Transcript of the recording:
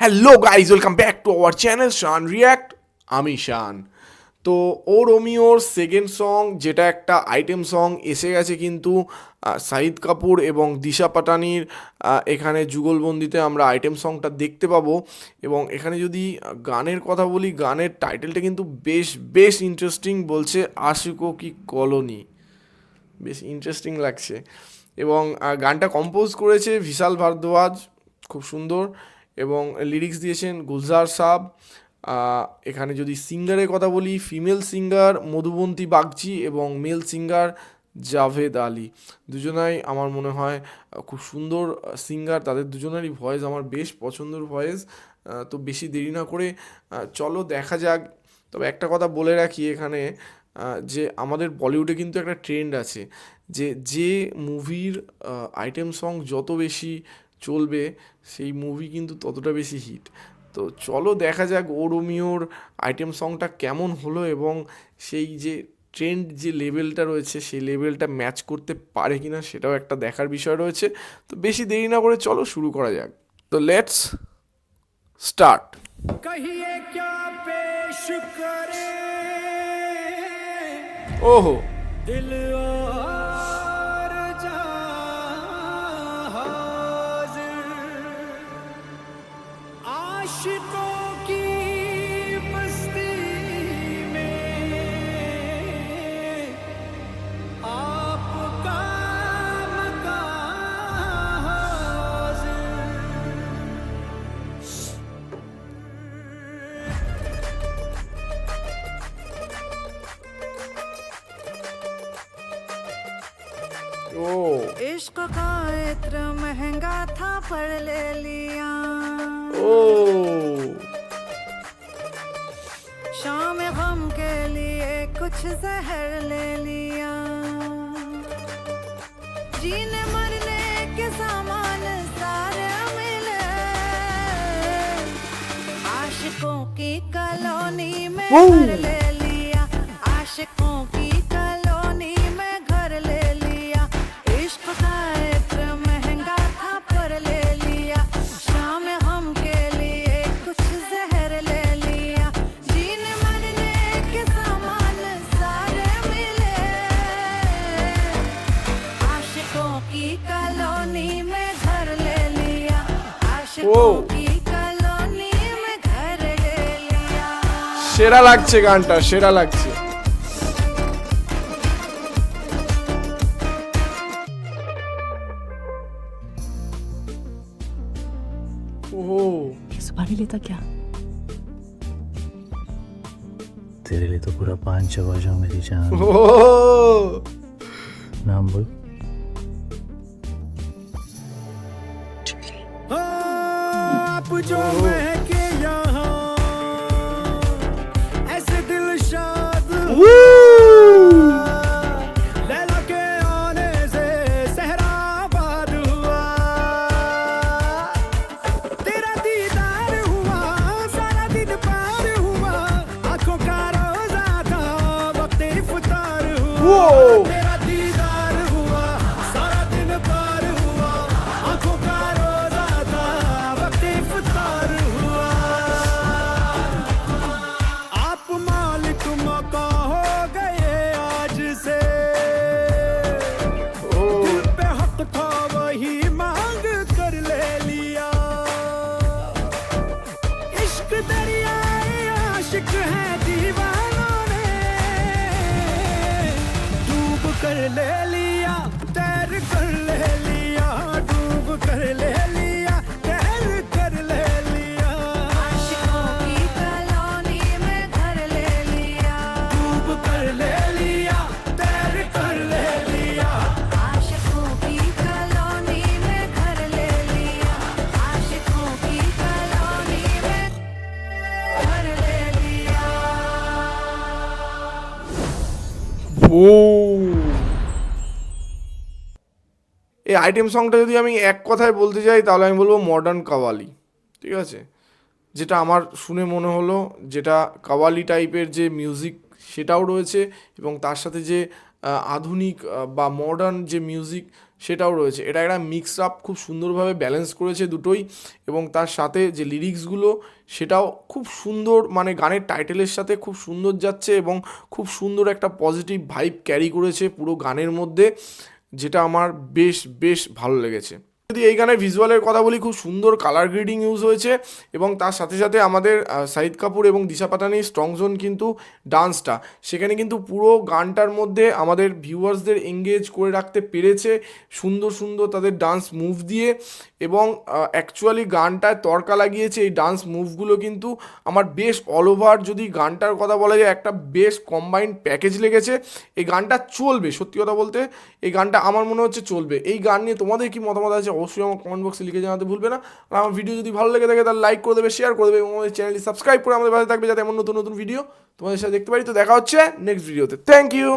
Hello guys, welcome back to our channel Shaan react. আমি শান। তো ও রোমিওর second song, যেটা একটা আইটেম সং, এসে গেছে কিন্তু শাহিদ কাপুর এবং দিশা পাটানির এখানে যুগলবন্দিতে আমরা আইটেম সংটা দেখতে পাবো। এবং এখানে যদি গানের কথা বলি, গানের টাইটেলটা কিন্তু বেশ বেশ ইন্টারেস্টিং, বলছে আশিকো কি কলোনি। বেশ ইন্টারেস্টিং লাগছে। এবং গানটা কম্পোজ করেছে বিশাল ভারদ্বাজ, খুব সুন্দর। এবং লিরিক্স দিয়েছেন গুলজার সাব। এখানে যদি সিঙ্গারের কথা বলি, ফিমেল সিঙ্গার মধুবন্তী বাগচি এবং মেল সিঙ্গার জাভেদ আলী। দুজনাই আমার মনে হয় খুব সুন্দর সিঙ্গার, তাদের দুজনেরই ভয়েস আমার বেশ পছন্দের ভয়েস। তো বেশি দেরি না করে চলো দেখা যাক। তবে একটা কথা বলে রাখি এখানে, যে আমাদের বলিউডে কিন্তু একটা ট্রেন্ড আছে, যে যে মুভির আইটেম সং যত বেশি চলবে সেই মুভি কিন্তু ততটা বেশি হিট। তো চলো দেখা যাক ও রোমিওর আইটেম সংটা কেমন হলো, এবং সেই যে ট্রেন্ড যে লেভেলটা রয়েছে সেই লেভেলটা ম্যাচ করতে পারে কিনা সেটাও একটা দেখার বিষয় রয়েছে। তো বেশি দেরি না করে চলো শুরু করা যাক। তো লেটস স্টার্ট। कहिए क्या पेश करे ओहो। दिल और जहां हाजिर आशिकों की बस्ती में आपका मकान हाजिर। ओ। इश्क का इत्र महंगा था पर ले लिया। ओ। शाम गम के लिए कुछ जहर ले लिया। जीने मरने के सामान सारे मिले। आशिकों की कॉलोनी में घर ले लिया। आशिकों की कॉलोनी में घर ले लिया। इश्क का इत्र महंगा था पर ले लिया। शाम हम के लिए कुछ जहर ले लिया। जीने मरने के सामान सारे मिले। आशिकों की कॉलोनी में घर ले लिया। आशिकों की कॉलोनी में घर ले लिया। সেরা লাগছে গানটা, সেরা লাগছে। ओहो। ये सुपारी लेता क्या? तेरे लिए तो पूरा पान चबा जाऊं मेरी जान। ओहो। नाम बोल। आप जो महके यहाँ ऐसे दिल शाद लैला के आने से सहरा आबाद हुआ। तेरा दीदार हुआ सारा दिन पार हुआ। आंखों का रोजा था वक्त इफ्तार हुआ। तेरा दीदार हुआ सारा दिन पार हुआ। आंखों का रोजा था वक्त इफ्तार हुआ। आप मालिक मौका हो गए आज से। दिल पे हक था वही मांग कर ले लिया। इश्क दरियाए आशिक है दीवानों ने डूब कर ले लिया। तैर कर ले लिया। डूब कर ले लिया। तैर कर ले लिया। आशिकों की कॉलोनी में घर ले लिया। डूब कर ले लिया। तैर कर ले लिया। आशिकों की कॉलोनी में घर ले लिया। आशिकों की कॉलोनी में घर ले लिया। ও। এই আইটেম সংটা যদি আমি এক কথায় বলতে যাই তাহলে আমি বলবো মডার্ন কাওয়ালি। ঠিক আছে, যেটা আমার শুনে মনে হলো, যেটা কাওয়ালি টাইপের যে মিউজিক সেটাও রয়েছে, এবং তার সাথে যে আধুনিক বা মডার্ন যে মিউজিক সেটাও রয়েছে। এটা একটা মিক্স আপ, খুব সুন্দরভাবে ব্যালেন্স করেছে দুটোই, এবং তার সাথে যে লিরিক্সগুলো সেটাও খুব সুন্দর, মানে গানের টাইটেলের সাথে খুব সুন্দর যাচ্ছে এবং খুব সুন্দর একটা পজিটিভ ভাইব ক্যারি করেছে পুরো গানের মধ্যে, যেটা আমার বেশ বেশ ভালো লেগেছে। যদি এই গানের ভিজুয়ালের কথা বলি, খুব সুন্দর কালার গ্রেডিং ইউজ হয়েছে, এবং তার সাথে সাথে আমাদের শাহিদ কাপুর এবং দিশা পাটানির স্ট্রং জোন কিন্তু ডান্সটা, সেখানে কিন্তু পুরো গানটার মধ্যে আমাদের ভিউয়ার্সদের এঙ্গেজ করে রাখতে পেরেছে সুন্দর সুন্দর তাদের ডান্স মুভ দিয়ে, এবং অ্যাকচুয়ালি গানটায় তড়কা লাগিয়েছে এই ডান্স মুভগুলো কিন্তু আমার বেশ অল ওভার। যদি গানটার কথা বলা যায়, একটা বেশ কম্বাইন্ড প্যাকেজ লেগেছে। এই গানটা চলবে, সত্যি কথা বলতে এই গানটা আমার মনে হচ্ছে চলবে। এই গান নিয়ে তোমাদের কি মতামত আছে অবশ্যই আমার কমেন্ট বক্সে লিখে জানাতে ভুলবে না। আর আমার ভিডিও যদি ভালো লেগে থাকে তাহলে লাইক করে দেবে, শেয়ার করে দেবে, এবং আমাদের চ্যানেলটি সাবস্ক্রাইব করে আমাদের পাশে থাকবে, যাতে এমন নতুন নতুন ভিডিও তোমাদের সাথে দেখতে পারি। তো দেখা হচ্ছে নেক্সট ভিডিওতে। Thank you.